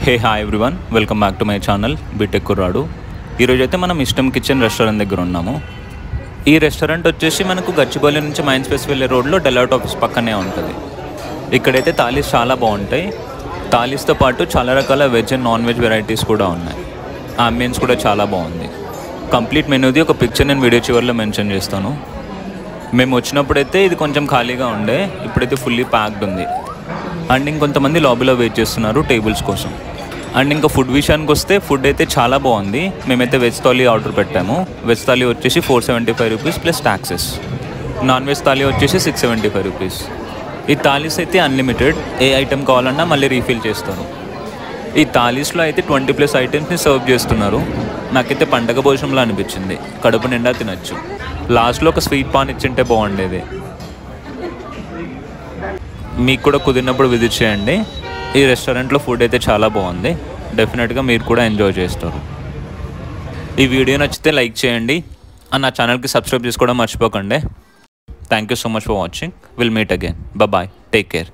Hey hi everyone, welcome back to my channel B Tech కుర్రాడు. ఈరోజు అయితే మనం ఇష్టం కిచెన్ రెస్టారెంట్ దగ్గర ఉన్నాము. ఈ రెస్టారెంట్ వచ్చేసి మనకు గచ్చిబౌలి నుంచి మైండ్ స్పేస్ వెళ్ళే రోడ్లో డెలాట్ ఆఫీస్ పక్కనే ఉంటుంది. ఇక్కడైతే థాలీస్ చాలా బాగుంటాయి. థాలీస్తో పాటు చాలా రకాల veg and non veg varieties కూడా ఉన్నాయి. అంబియన్స్ కూడా చాలా బాగుంది. కంప్లీట్ మెనూది ఒక పిక్చర్ నేను వీడియో చివరిలో మెన్షన్ చేస్తాను. మేము వచ్చినప్పుడైతే ఇది కొంచెం ఖాళీగా ఉండే, ఇప్పుడైతే ఫుల్లీ ప్యాక్డ్ ఉంది. అండ్ ఇంకొంతమంది లాబీలో వెయిట్ చేస్తున్నారు టేబుల్స్ కోసం. అండ్ ఇంకా ఫుడ్ విషయానికి వస్తే ఫుడ్ అయితే చాలా బాగుంది. మేమైతే వెజ్ థాలీ ఆర్డర్ పెట్టాము. వెజ్ థాలీ వచ్చేసి 475 rupees plus taxes. Non veg thali వచ్చేసి 675 రూపీస్. ఈ థాలీస్ అయితే అన్లిమిటెడ్, ఏ ఐటెం కావాలన్నా మళ్ళీ రీఫిల్ చేస్తారు. ఈ థాలీస్లో అయితే 20+ ఐటమ్స్ని సర్వ్ చేస్తున్నారు. నాకైతే పండగ భోజనంలో అనిపించింది, కడుపు నిండా తినచ్చు. లాస్ట్లో ఒక స్వీట్ పాన్ ఇచ్చింటే బాగుండేది. మీకు కూడా కుదిరినప్పుడు విజిట్ చేయండి. ఈ రెస్టారెంట్లో ఫుడ్ అయితే చాలా బాగుంది. డెఫినెట్గా మీరు కూడా ఎంజాయ్ చేస్తారు. ఈ వీడియో నచ్చితే లైక్ చేయండి. నా ఛానల్కి సబ్స్క్రైబ్ చేసుకోవడం మర్చిపోకండి. Thank you so much for watching. Will meet again. Bye. Take care.